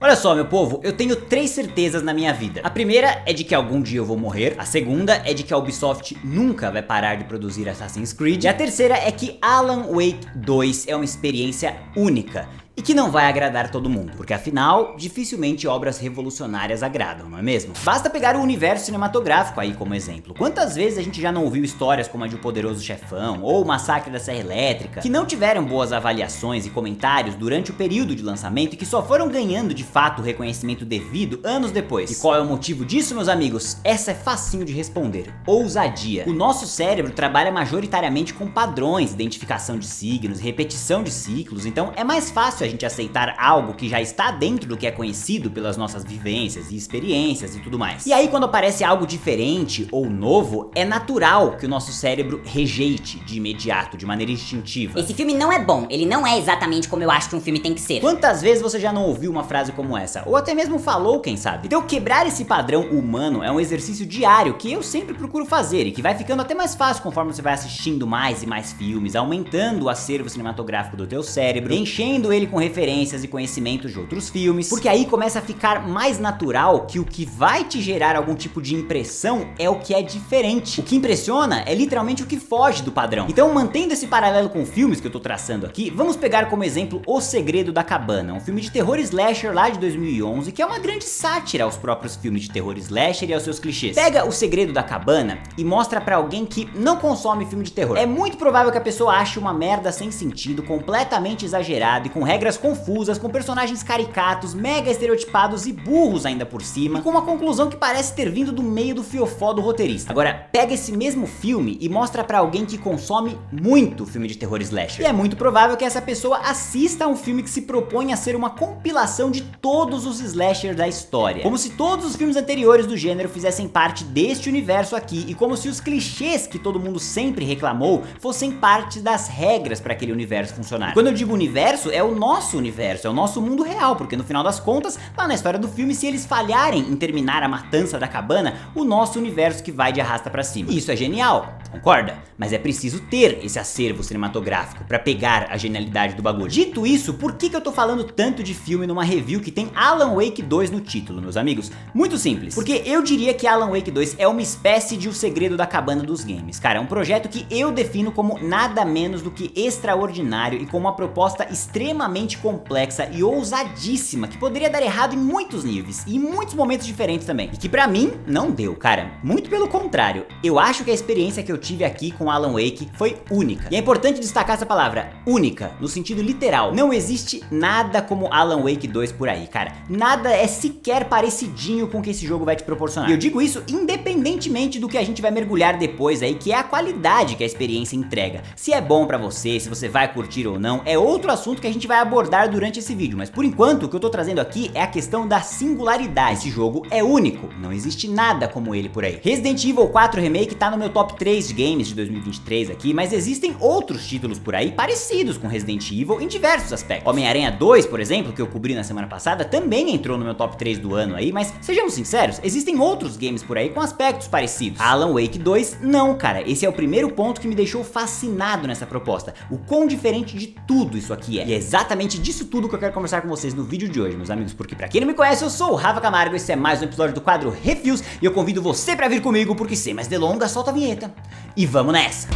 Olha só, meu povo, eu tenho 3 certezas na minha vida. A primeira é de que algum dia eu vou morrer. A segunda é de que a Ubisoft nunca vai parar de produzir Assassin's Creed. E a terceira é que Alan Wake 2 é uma experiência única. E que não vai agradar todo mundo, porque afinal, dificilmente obras revolucionárias agradam, não é mesmo? Basta pegar o universo cinematográfico aí como exemplo. Quantas vezes a gente já não ouviu histórias como a de O Poderoso Chefão ou O Massacre da Serra Elétrica, que não tiveram boas avaliações e comentários durante o período de lançamento e que só foram ganhando de fato o reconhecimento devido anos depois. E qual é o motivo disso, meus amigos? Essa é facinho de responder: ousadia. O nosso cérebro trabalha majoritariamente com padrões, identificação de signos, repetição de ciclos, então é mais fácil a gente aceitar algo que já está dentro do que é conhecido pelas nossas vivências e experiências e tudo mais. E aí quando aparece algo diferente ou novo, é natural que o nosso cérebro rejeite de imediato, de maneira instintiva. Esse filme não é bom, ele não é exatamente como eu acho que um filme tem que ser. Quantas vezes você já não ouviu uma frase como essa? Ou até mesmo falou, quem sabe? Então quebrar esse padrão humano é um exercício diário que eu sempre procuro fazer e que vai ficando até mais fácil conforme você vai assistindo mais e mais filmes, aumentando o acervo cinematográfico do teu cérebro, enchendo ele com referências e conhecimentos de outros filmes, porque aí começa a ficar mais natural que o que vai te gerar algum tipo de impressão é o que é diferente. O que impressiona é literalmente o que foge do padrão. Então, mantendo esse paralelo com filmes que eu tô traçando aqui, vamos pegar como exemplo O Segredo da Cabana, um filme de terror slasher lá de 2011, que é uma grande sátira aos próprios filmes de terror slasher e aos seus clichês. Pega O Segredo da Cabana e mostra pra alguém que não consome filme de terror. É muito provável que a pessoa ache uma merda sem sentido, completamente exagerado e com regras confusas, com personagens caricatos, mega estereotipados e burros ainda por cima, e com uma conclusão que parece ter vindo do meio do fiofó do roteirista. Agora, pega esse mesmo filme e mostra pra alguém que consome muito filme de terror slasher. E é muito provável que essa pessoa assista a um filme que se propõe a ser uma compilação de todos os slashers da história. Como se todos os filmes anteriores do gênero fizessem parte deste universo aqui, e como se os clichês que todo mundo sempre reclamou fossem parte das regras para aquele universo funcionar. Quando eu digo universo, é o nosso universo, é o nosso mundo real, porque no final das contas, lá na história do filme, se eles falharem em terminar a matança da cabana, o nosso universo que vai de arrasta pra cima. E isso é genial, concorda? Mas é preciso ter esse acervo cinematográfico pra pegar a genialidade do bagulho. Dito isso, por que eu tô falando tanto de filme numa review que tem Alan Wake 2 no título, meus amigos? Muito simples, porque eu diria que Alan Wake 2 é uma espécie de O Segredo da Cabana dos games. Cara, é um projeto que eu defino como nada menos do que extraordinário e com uma proposta extremamente complexa e ousadíssima, que poderia dar errado em muitos níveis e em muitos momentos diferentes também, e que pra mim não deu, cara. Muito pelo contrário, eu acho que a experiência que eu tive aqui com Alan Wake foi única. E é importante destacar essa palavra, única, no sentido literal. Não existe nada como Alan Wake 2 por aí, cara. Nada é sequer parecidinho com o que esse jogo vai te proporcionar. E eu digo isso independentemente do que a gente vai mergulhar depois aí, que é a qualidade que a experiência entrega. Se é bom pra você, se você vai curtir ou não, é outro assunto que a gente vai abordar durante esse vídeo, mas por enquanto o que eu tô trazendo aqui é a questão da singularidade. Esse jogo é único, não existe nada como ele por aí. Resident Evil 4 Remake tá no meu top 3 de games de 2023 aqui, mas existem outros títulos por aí parecidos com Resident Evil em diversos aspectos. Homem-Aranha 2, por exemplo, que eu cobri na semana passada, também entrou no meu top 3 do ano aí, mas sejamos sinceros, existem outros games por aí com aspectos parecidos. Alan Wake 2, não, cara, esse é o primeiro ponto que me deixou fascinado nessa proposta, o quão diferente de tudo isso aqui é. E é exatamente disso tudo que eu quero conversar com vocês no vídeo de hoje, meus amigos, porque pra quem não me conhece, eu sou o Rafa Camargo, esse é mais um episódio do quadro Reviews, e eu convido você pra vir comigo, porque sem mais delongas, solta a vinheta e vamos nessa!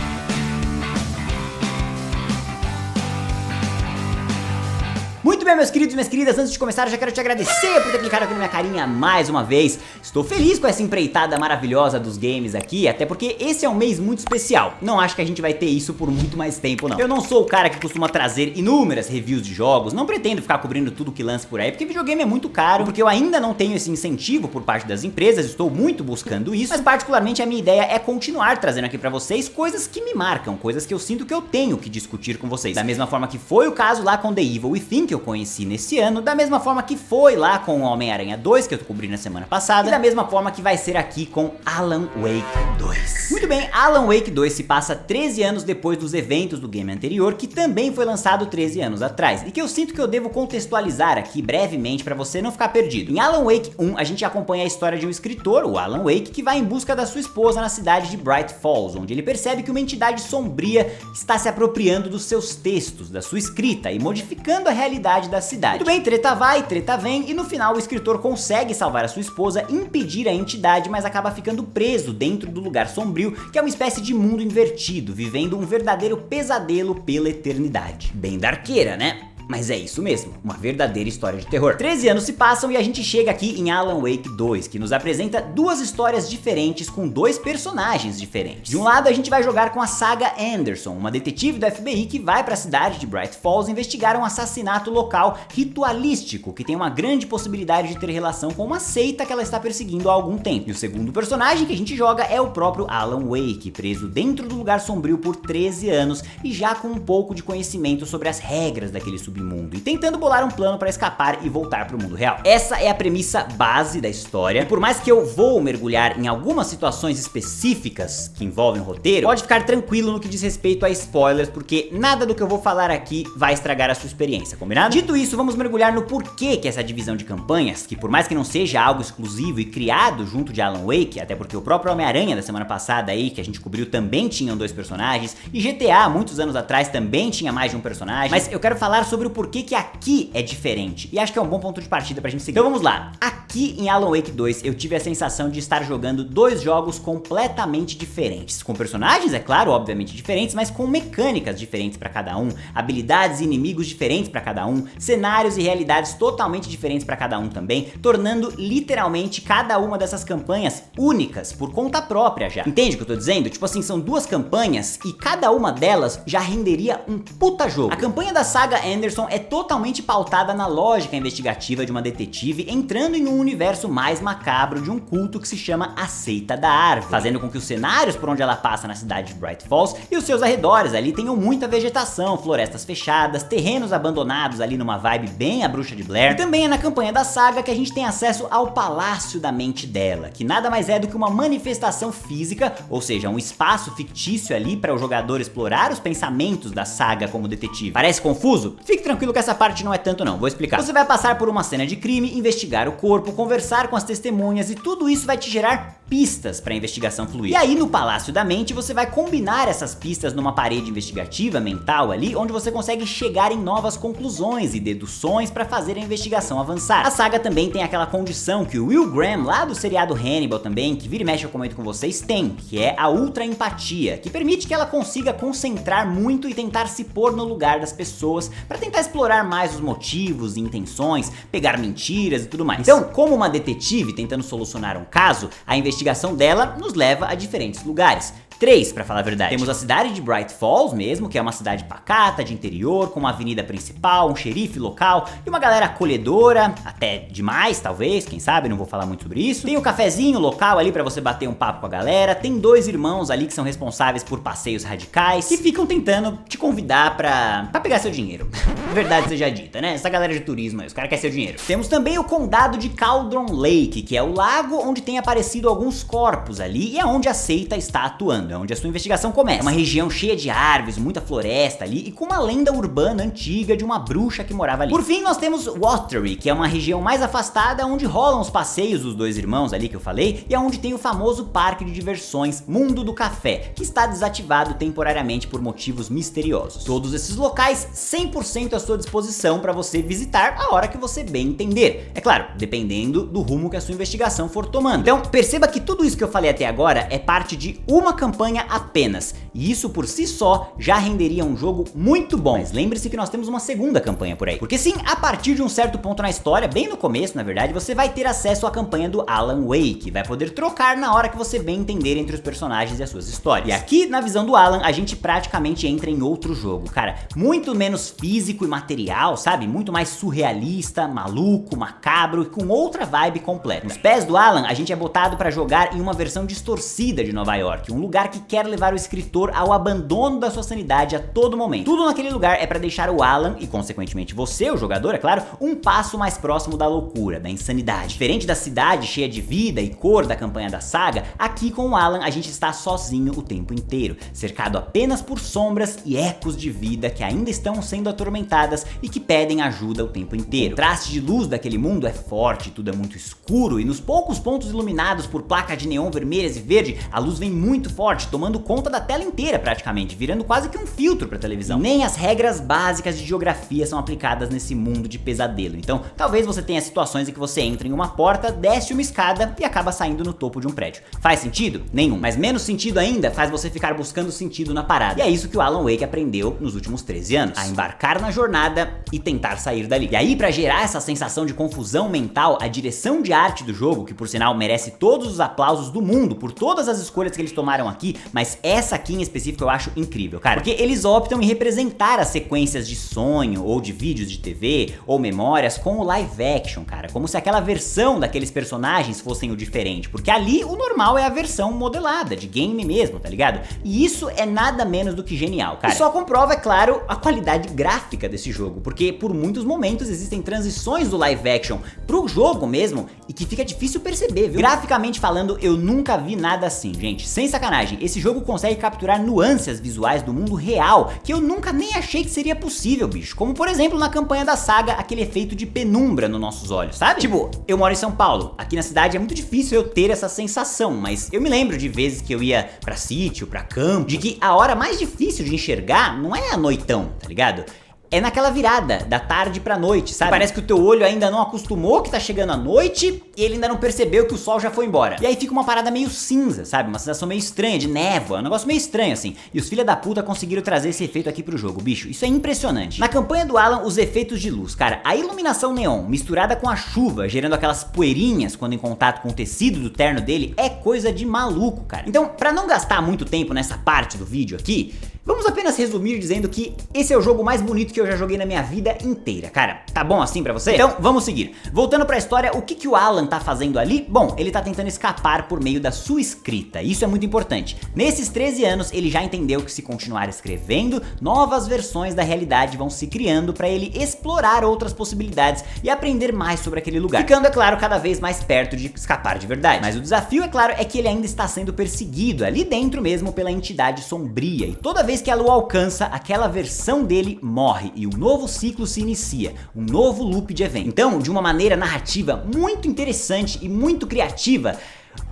Muito bem, meus queridos e minhas queridas, antes de começar eu já quero te agradecer por ter clicado aqui na minha carinha mais uma vez. Estou feliz com essa empreitada maravilhosa dos games aqui, até porque esse é um mês muito especial. Não acho que a gente vai ter isso por muito mais tempo, não. Eu não sou o cara que costuma trazer inúmeras reviews de jogos, não pretendo ficar cobrindo tudo que lança por aí, porque videogame é muito caro, porque eu ainda não tenho esse incentivo por parte das empresas, estou muito buscando isso, mas particularmente a minha ideia é continuar trazendo aqui pra vocês coisas que me marcam, coisas que eu sinto que eu tenho que discutir com vocês. Da mesma forma que foi o caso lá com The Evil Within, que eu conheci nesse ano, da mesma forma que foi lá com o Homem-Aranha 2, que eu cobri na semana passada, e da mesma forma que vai ser aqui com Alan Wake 2. Muito bem, Alan Wake 2 se passa 13 anos depois dos eventos do game anterior, que também foi lançado 13 anos atrás, e que eu sinto que eu devo contextualizar aqui brevemente pra você não ficar perdido. Em Alan Wake 1, a gente acompanha a história de um escritor, o Alan Wake, que vai em busca da sua esposa na cidade de Bright Falls, onde ele percebe que uma entidade sombria está se apropriando dos seus textos, da sua escrita, e modificando a realidade metade da cidade. Tudo bem, treta vai, treta vem, e no final o escritor consegue salvar a sua esposa, impedir a entidade, mas acaba ficando preso dentro do lugar sombrio, que é uma espécie de mundo invertido, vivendo um verdadeiro pesadelo pela eternidade. Bem darqueira, né? Mas é isso mesmo, uma verdadeira história de terror. 13 anos se passam e a gente chega aqui em Alan Wake 2, que nos apresenta duas histórias diferentes com dois personagens diferentes. De um lado a gente vai jogar com a Saga Anderson, uma detetive do FBI que vai para a cidade de Bright Falls investigar um assassinato local ritualístico, que tem uma grande possibilidade de ter relação com uma seita que ela está perseguindo há algum tempo. E o segundo personagem que a gente joga é o próprio Alan Wake, preso dentro do lugar sombrio por 13 anos e já com um pouco de conhecimento sobre as regras daquele submundo e tentando bolar um plano para escapar e voltar para o mundo real. Essa é a premissa base da história, e por mais que eu vou mergulhar em algumas situações específicas que envolvem o roteiro, pode ficar tranquilo no que diz respeito a spoilers, porque nada do que eu vou falar aqui vai estragar a sua experiência, combinado? Dito isso, vamos mergulhar no porquê que essa divisão de campanhas, que por mais que não seja algo exclusivo e criado junto de Alan Wake, até porque o próprio Homem-Aranha da semana passada aí, que a gente cobriu, também tinham dois personagens, e GTA, muitos anos atrás, também tinha mais de um personagem, mas eu quero falar sobre o porquê que aqui é diferente, e acho que é um bom ponto de partida pra gente seguir. Então vamos lá. Aqui em Alan Wake 2 eu tive a sensação de estar jogando dois jogos completamente diferentes, com personagens, é claro, obviamente diferentes, mas com mecânicas diferentes pra cada um, habilidades e inimigos diferentes pra cada um, cenários e realidades totalmente diferentes pra cada um também, tornando literalmente cada uma dessas campanhas únicas por conta própria já. Entende o que eu tô dizendo? Tipo assim, são duas campanhas e cada uma delas já renderia um puta jogo. A campanha da Saga Anderson é totalmente pautada na lógica investigativa de uma detetive entrando em um universo mais macabro de um culto que se chama a Seita da Árvore, fazendo com que os cenários por onde ela passa na cidade de Bright Falls e os seus arredores ali tenham muita vegetação, florestas fechadas, terrenos abandonados ali numa vibe bem a Bruxa de Blair. E também é na campanha da saga que a gente tem acesso ao Palácio da Mente dela, que nada mais é do que uma manifestação física, ou seja, um espaço fictício ali para o jogador explorar os pensamentos da saga como detetive. Parece confuso? Fique tranquilo que essa parte não é tanto não, vou explicar. Você vai passar por uma cena de crime, investigar o corpo, conversar com as testemunhas e tudo isso vai te gerar pistas para a investigação fluir. E aí no Palácio da Mente você vai combinar essas pistas numa parede investigativa mental ali, onde você consegue chegar em novas conclusões e deduções para fazer a investigação avançar. A saga também tem aquela condição que o Will Graham lá do seriado Hannibal também, que vira e mexe eu comento com vocês, tem, que é a ultra empatia, que permite que ela consiga concentrar muito e tentar se pôr no lugar das pessoas para tentar explorar mais os motivos e intenções, pegar mentiras e tudo mais. Então, como uma detetive tentando solucionar um caso, a investigação dela nos leva a diferentes lugares. 3, pra falar a verdade. Temos a cidade de Bright Falls mesmo, que é uma cidade pacata, de interior, com uma avenida principal, um xerife local e uma galera acolhedora, até demais talvez, quem sabe, não vou falar muito sobre isso. Tem um cafezinho local ali pra você bater um papo com a galera, tem dois irmãos ali que são responsáveis por passeios radicais, que ficam tentando te convidar pra pegar seu dinheiro. Verdade seja dita, né? Essa galera de turismo aí, os caras querem seu dinheiro. Temos também o condado de Cauldron Lake, que é o lago onde tem aparecido alguns corpos ali e é onde a seita está atuando. É onde a sua investigação começa. É uma região cheia de árvores, muita floresta ali e com uma lenda urbana antiga de uma bruxa que morava ali. Por fim, nós temos Watery, que é uma região mais afastada onde rolam os passeios dos dois irmãos ali que eu falei e é onde tem o famoso parque de diversões Mundo do Café, que está desativado temporariamente por motivos misteriosos. Todos esses locais 100% à sua disposição para você visitar a hora que você bem entender. É claro, dependendo do rumo que a sua investigação for tomando. Então, perceba que tudo isso que eu falei até agora é parte de uma campanha apenas, e isso por si só já renderia um jogo muito bom. Mas lembre-se que nós temos uma segunda campanha por aí, porque sim, a partir de um certo ponto na história, bem no começo na verdade, você vai ter acesso à campanha do Alan Wake, vai poder trocar na hora que você bem entender entre os personagens e as suas histórias. E aqui, na visão do Alan, a gente praticamente entra em outro jogo, cara, muito menos físico e material, sabe, muito mais surrealista, maluco, macabro e com outra vibe completa. Nos pés do Alan, a gente é botado pra jogar em uma versão distorcida de Nova York, um lugar que quer levar o escritor ao abandono da sua sanidade a todo momento. Tudo naquele lugar é pra deixar o Alan, e consequentemente você, o jogador, é claro, um passo mais próximo da loucura, da insanidade. Diferente da cidade cheia de vida e cor da campanha da saga, aqui com o Alan a gente está sozinho o tempo inteiro, cercado apenas por sombras e ecos de vida que ainda estão sendo atormentadas e que pedem ajuda o tempo inteiro. O contraste de luz daquele mundo é forte, tudo é muito escuro e nos poucos pontos iluminados por placas de neon vermelhas e verde, a luz vem muito forte, norte, tomando conta da tela inteira praticamente, virando quase que um filtro pra televisão. Nem as regras básicas de geografia são aplicadas nesse mundo de pesadelo. Então, talvez você tenha situações em que você entra em uma porta, desce uma escada e acaba saindo no topo de um prédio. Faz sentido? Nenhum. Mas menos sentido ainda faz você ficar buscando sentido na parada. E é isso que o Alan Wake aprendeu nos últimos 13 anos. A embarcar na jornada e tentar sair dali. E aí, pra gerar essa sensação de confusão mental, a direção de arte do jogo, que por sinal merece todos os aplausos do mundo por todas as escolhas que eles tomaram aqui, mas essa aqui em específico eu acho incrível, cara. Porque eles optam em representar as sequências de sonho ou de vídeos de TV ou memórias com o live action, cara. Como se aquela versão daqueles personagens fossem o diferente. Porque ali o normal é a versão modelada, de game mesmo, tá ligado? E isso é nada menos do que genial, cara. E só comprova, é claro, a qualidade gráfica desse jogo. Porque por muitos momentos existem transições do live action pro jogo mesmo e que fica difícil perceber, viu? Graficamente falando, eu nunca vi nada assim, gente. Sem sacanagem, esse jogo consegue capturar nuances visuais do mundo real que eu nunca nem achei que seria possível, bicho. Como por exemplo na campanha da saga, aquele efeito de penumbra nos nossos olhos, sabe? Tipo, eu moro em São Paulo, aqui na cidade é muito difícil eu ter essa sensação, mas eu me lembro de vezes que eu ia pra sítio, pra campo, de que a hora mais difícil de enxergar não é a noitão, tá ligado? É naquela virada, da tarde pra noite, sabe? Parece que o teu olho ainda não acostumou que tá chegando a noite e ele ainda não percebeu que o sol já foi embora. E aí fica uma parada meio cinza, sabe? Uma sensação meio estranha, de névoa, um negócio meio estranho assim. E os filha da puta conseguiram trazer esse efeito aqui pro jogo, bicho. Isso é impressionante. Na campanha do Alan, os efeitos de luz, cara, a iluminação neon misturada com a chuva, gerando aquelas poeirinhas quando em contato com o tecido do terno dele, é coisa de maluco, cara. Então, pra não gastar muito tempo nessa parte do vídeo aqui, vamos apenas resumir dizendo que esse é o jogo mais bonito que eu já joguei na minha vida inteira, cara. Tá bom assim pra você? Então, vamos seguir. Voltando pra história, o que o Alan tá fazendo ali? Bom, ele tá tentando escapar por meio da sua escrita. Isso é muito importante. Nesses 13 anos, ele já entendeu que se continuar escrevendo, novas versões da realidade vão se criando pra ele explorar outras possibilidades e aprender mais sobre aquele lugar. Ficando, é claro, cada vez mais perto de escapar de verdade. Mas o desafio, é claro, é que ele ainda está sendo perseguido ali dentro mesmo pela entidade sombria. E toda vez que ela o alcança, aquela versão dele morre e um novo ciclo se inicia, um novo loop de eventos. Então, de uma maneira narrativa muito interessante e muito criativa,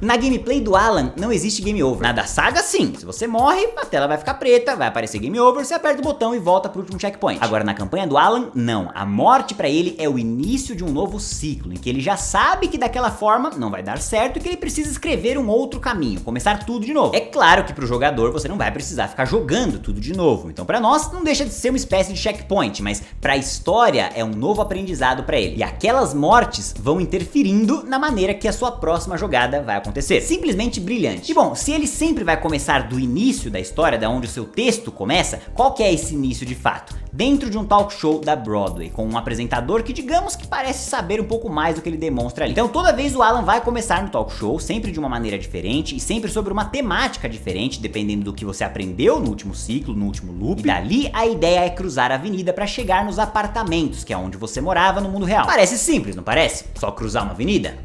na gameplay do Alan não existe game over. Na da saga sim, se você morre, a tela vai ficar preta, vai aparecer game over, você aperta o botão e volta pro último checkpoint. Agora na campanha do Alan, não. A morte pra ele é o início de um novo ciclo, em que ele já sabe que daquela forma não vai dar certo e que ele precisa escrever um outro caminho, começar tudo de novo. É claro que pro jogador você não vai precisar ficar jogando tudo de novo, então pra nós não deixa de ser uma espécie de checkpoint, mas pra história é um novo aprendizado pra ele. E aquelas mortes vão interferindo na maneira que a sua próxima jogada vai acontecer. Simplesmente brilhante. E bom, se ele sempre vai começar do início da história, da onde o seu texto começa, qual que é esse início de fato? Dentro de um talk show da Broadway, com um apresentador que digamos que parece saber um pouco mais do que ele demonstra ali. Então toda vez o Alan vai começar no talk show, sempre de uma maneira diferente e sempre sobre uma temática diferente, dependendo do que você aprendeu no último ciclo, no último loop. E dali a ideia é cruzar a avenida para chegar nos apartamentos, que é onde você morava no mundo real. Parece simples, não parece? Só cruzar uma avenida?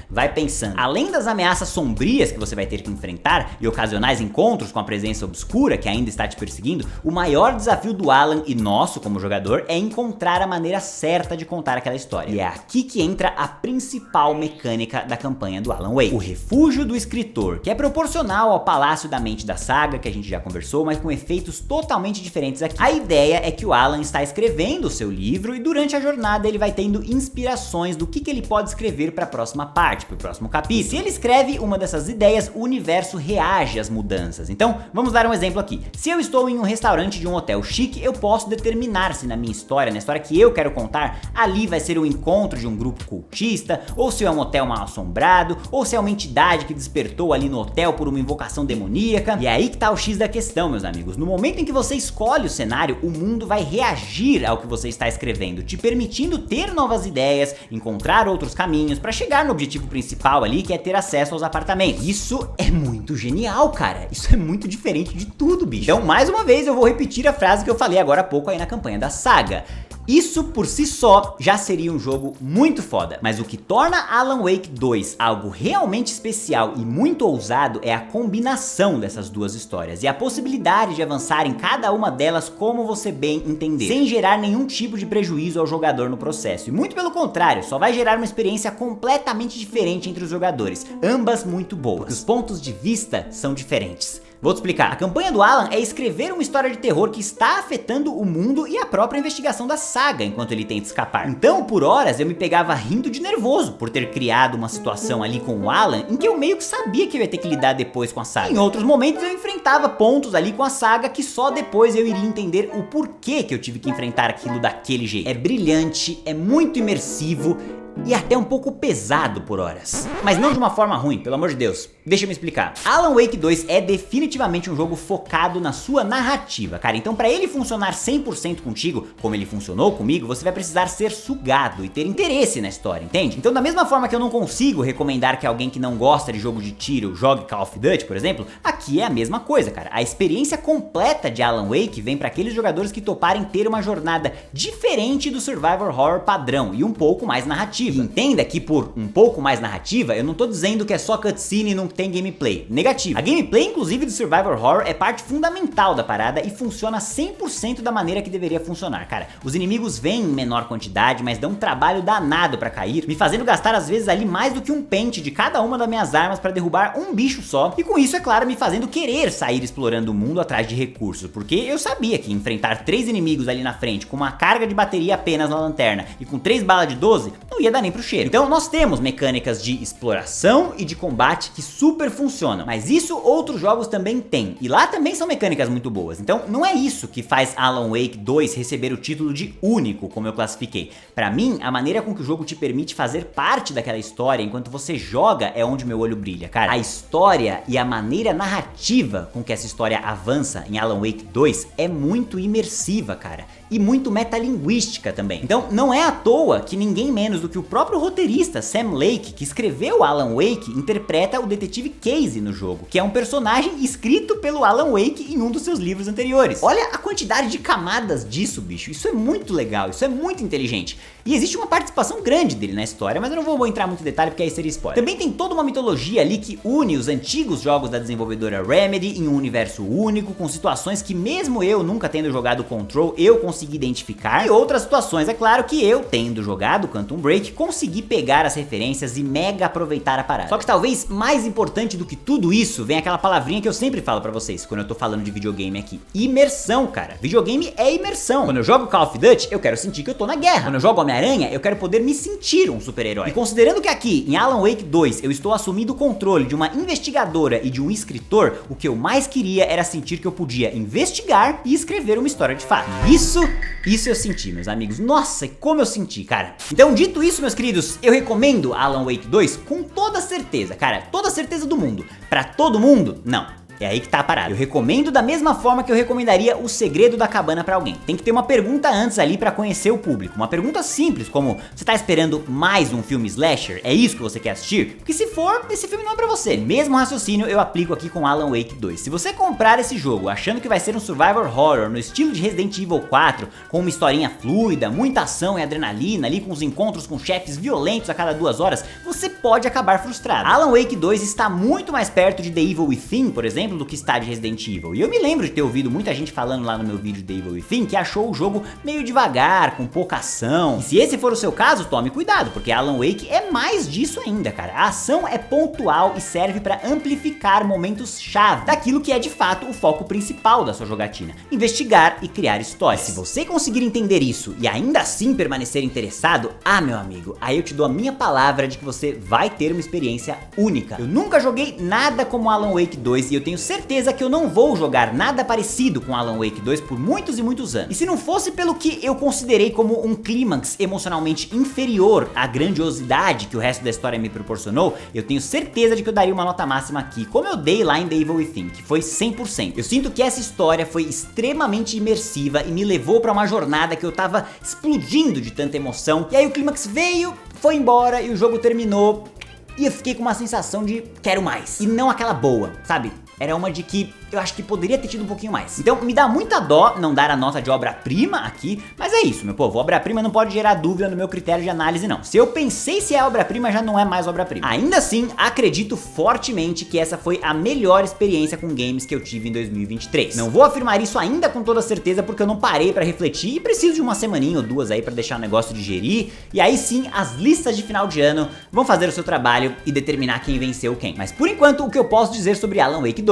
Vai pensando. Além das ameaças sombrias que você vai ter que enfrentar e ocasionais encontros com a presença obscura que ainda está te perseguindo, o maior desafio do Alan e nosso como jogador é encontrar a maneira certa de contar aquela história. E é aqui que entra a principal mecânica da campanha do Alan Wake, o refúgio do escritor, que é proporcional ao palácio da mente da saga, que a gente já conversou, mas com efeitos totalmente diferentes aqui. A ideia é que o Alan está escrevendo o seu livro e durante a jornada ele vai tendo inspirações do que ele pode escrever para a próxima parte, para o próximo capítulo. E se ele escreve uma dessas ideias, o universo reage às mudanças. Então, vamos dar um exemplo aqui. Se eu estou em um restaurante de um hotel chique, eu posso determinar se na minha história, na história que eu quero contar, ali vai ser o encontro de um grupo cultista, ou se é um hotel mal assombrado, ou se é uma entidade que despertou ali no hotel por uma invocação demoníaca. E é aí que tá o X da questão, meus amigos. No momento em que você escolhe o cenário, o mundo vai reagir ao que você está escrevendo, te permitindo ter novas ideias, encontrar outros caminhos para chegar no objetivo principal ali, que é ter acesso aos apartamentos. Isso é muito genial, cara. Isso é muito diferente de tudo, bicho. Então, mais uma vez, eu vou repetir a frase que eu falei agora há pouco aí na campanha da saga. Isso por si só já seria um jogo muito foda, mas o que torna Alan Wake 2 algo realmente especial e muito ousado é a combinação dessas duas histórias e a possibilidade de avançar em cada uma delas como você bem entender, sem gerar nenhum tipo de prejuízo ao jogador no processo. E muito pelo contrário, só vai gerar uma experiência completamente diferente entre os jogadores, ambas muito boas. Os pontos de vista são diferentes. Vou te explicar. A campanha do Alan é escrever uma história de terror que está afetando o mundo e a própria investigação da saga enquanto ele tenta escapar. Então, por horas, eu me pegava rindo de nervoso por ter criado uma situação ali com o Alan em que eu meio que sabia que eu ia ter que lidar depois com a saga. Em outros momentos, eu enfrentava pontos ali com a saga que só depois eu iria entender o porquê que eu tive que enfrentar aquilo daquele jeito. É brilhante, é muito imersivo e até um pouco pesado por horas. Mas não de uma forma ruim, pelo amor de Deus. Deixa eu me explicar. Alan Wake 2 é definitivamente um jogo focado na sua narrativa, cara. Então pra ele funcionar 100% contigo, como ele funcionou comigo, você vai precisar ser sugado e ter interesse na história, entende? Então da mesma forma que eu não consigo recomendar que alguém que não gosta de jogo de tiro jogue Call of Duty, por exemplo, aqui é a mesma coisa, cara. A experiência completa de Alan Wake vem pra aqueles jogadores que toparem ter uma jornada diferente do survival horror padrão e um pouco mais narrativa. E entenda que por um pouco mais narrativa, eu não tô dizendo que é só cutscene e não tem gameplay. Negativo. A gameplay, inclusive, do survival horror é parte fundamental da parada e funciona 100% da maneira que deveria funcionar, cara. Os inimigos vêm em menor quantidade, mas dão um trabalho danado pra cair, me fazendo gastar às vezes ali mais do que um pente de cada uma das minhas armas pra derrubar um bicho só, e com isso, é claro, me fazendo querer sair explorando o mundo atrás de recursos, porque eu sabia que enfrentar 3 inimigos ali na frente com uma carga de bateria apenas na lanterna e com 3 balas de 12, não ia dar nem pro cheiro. Então nós temos mecânicas de exploração e de combate que super funcionam, mas isso outros jogos também têm, e lá também são mecânicas muito boas. Então não é isso que faz Alan Wake 2 receber o título de único, como eu classifiquei. Pra mim, a maneira com que o jogo te permite fazer parte daquela história enquanto você joga é onde meu olho brilha, cara. A história e a maneira narrativa com que essa história avança em Alan Wake 2 é muito imersiva, cara, e muito metalinguística também. Então não é à toa que ninguém menos do que o próprio roteirista Sam Lake, que escreveu Alan Wake, interpreta o detetive Casey no jogo, que é um personagem escrito pelo Alan Wake em um dos seus livros anteriores. Olha a quantidade de camadas disso, bicho. Isso é muito legal, isso é muito inteligente. E existe uma participação grande dele na história, mas eu não vou entrar muito em detalhe porque aí seria spoiler. Também tem toda uma mitologia ali que une os antigos jogos da desenvolvedora Remedy em um universo único, com situações que mesmo eu nunca tendo jogado Control, eu consegui identificar, e outras situações, é claro, que eu, tendo jogado Quantum Break, consegui pegar as referências e mega aproveitar a parada. Só que talvez mais importante do que tudo isso, vem aquela palavrinha que eu sempre falo pra vocês quando eu tô falando de videogame aqui: imersão, cara. Videogame é imersão. Quando eu jogo Call of Duty, eu quero sentir que eu tô na guerra. Quando eu jogo Homem-Aranha, eu quero poder me sentir um super-herói. E considerando que aqui, em Alan Wake 2, eu estou assumindo o controle de uma investigadora e de um escritor, o que eu mais queria era sentir que eu podia investigar e escrever uma história de fato. Isso eu senti, meus amigos. Nossa, como eu senti, cara. Então, dito isso, meus queridos, eu recomendo Alan Wake 2 com toda certeza, cara. Toda certeza do mundo. Pra todo mundo? Não. É aí que tá a parada. Eu recomendo da mesma forma que eu recomendaria O Segredo da Cabana pra alguém. Tem que ter uma pergunta antes ali pra conhecer o público. Uma pergunta simples, como: você tá esperando mais um filme slasher? É isso que você quer assistir? Porque se for, esse filme não é pra você. O mesmo raciocínio eu aplico aqui com Alan Wake 2. Se você comprar esse jogo achando que vai ser um survival horror no estilo de Resident Evil 4, com uma historinha fluida, muita ação e adrenalina ali, com os encontros com chefes violentos a cada 2 horas, você pode acabar frustrado. Alan Wake 2 está muito mais perto de The Evil Within, por exemplo, do que está de Resident Evil. E eu me lembro de ter ouvido muita gente falando lá no meu vídeo The Evil Within que achou o jogo meio devagar, com pouca ação. E se esse for o seu caso, tome cuidado, porque Alan Wake é mais disso ainda, cara. A ação é pontual e serve para amplificar momentos-chave daquilo que é de fato o foco principal da sua jogatina: investigar e criar histórias. Se você conseguir entender isso e ainda assim permanecer interessado, meu amigo, aí eu te dou a minha palavra de que você vai ter uma experiência única. Eu nunca joguei nada como Alan Wake 2 e eu tenho certeza que eu não vou jogar nada parecido com Alan Wake 2 por muitos e muitos anos. E se não fosse pelo que eu considerei como um clímax emocionalmente inferior à grandiosidade que o resto da história me proporcionou, eu tenho certeza de que eu daria uma nota máxima aqui, como eu dei lá em The Evil Within, que foi 100%. Eu sinto que essa história foi extremamente imersiva e me levou pra uma jornada que eu tava explodindo de tanta emoção, e aí o clímax veio, foi embora e o jogo terminou, e eu fiquei com uma sensação de quero mais. E não aquela boa, sabe? Era uma de que eu acho que poderia ter tido um pouquinho mais. Então me dá muita dó não dar a nota de obra-prima aqui, mas é isso, meu povo. Obra-prima não pode gerar dúvida no meu critério de análise, não. Se eu pensei se é obra-prima, já não é mais obra-prima. Ainda assim, acredito fortemente que essa foi a melhor experiência com games que eu tive em 2023. Não vou afirmar isso ainda com toda certeza, porque eu não parei pra refletir e preciso de uma semaninha ou 2 aí pra deixar o negócio digerir. E aí sim, as listas de final de ano vão fazer o seu trabalho e determinar quem venceu quem. Mas por enquanto, o que eu posso dizer sobre Alan Wake 2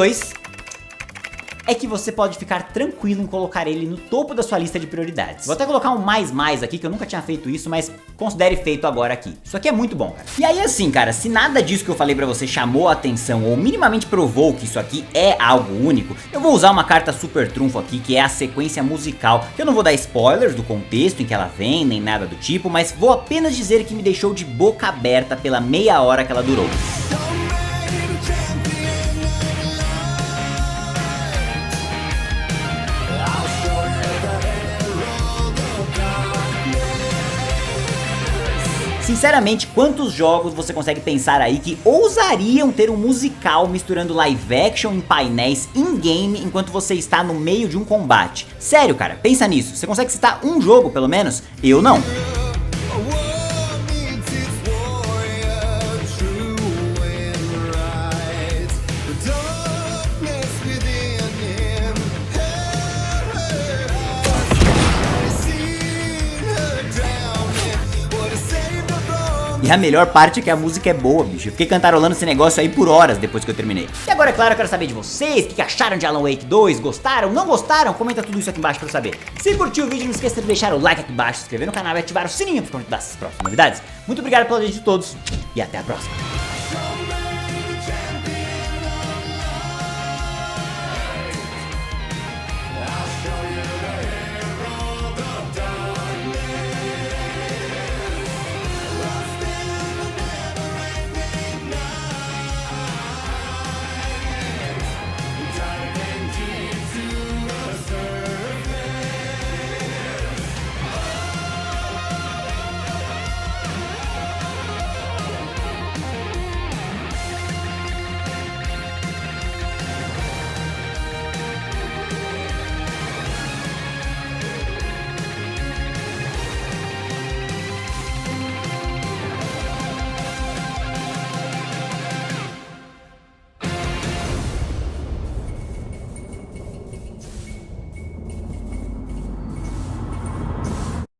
é que você pode ficar tranquilo em colocar ele no topo da sua lista de prioridades. Vou até colocar um mais aqui, que eu nunca tinha feito isso, mas considere feito agora aqui. Isso aqui é muito bom, cara. E aí assim, cara, se nada disso que eu falei pra você chamou a atenção ou minimamente provou que isso aqui é algo único, eu vou usar uma carta super trunfo aqui, que é a sequência musical, que eu não vou dar spoilers do contexto em que ela vem, nem nada do tipo, mas vou apenas dizer que me deixou de boca aberta pela meia hora que ela durou. Sinceramente, quantos jogos você consegue pensar aí que ousariam ter um musical misturando live action em painéis in-game enquanto você está no meio de um combate? Sério, cara, pensa nisso. Você consegue citar um jogo, pelo menos? Eu não. E a melhor parte é que a música é boa, bicho. Eu fiquei cantarolando esse negócio aí por horas depois que eu terminei. E agora, é claro, eu quero saber de vocês, o que acharam de Alan Wake 2, gostaram, não gostaram? Comenta tudo isso aqui embaixo pra eu saber. Se curtiu o vídeo, não esqueça de deixar o like aqui embaixo, se inscrever no canal e ativar o sininho pra contar das próximas novidades. Muito obrigado pela audiência de todos e até a próxima.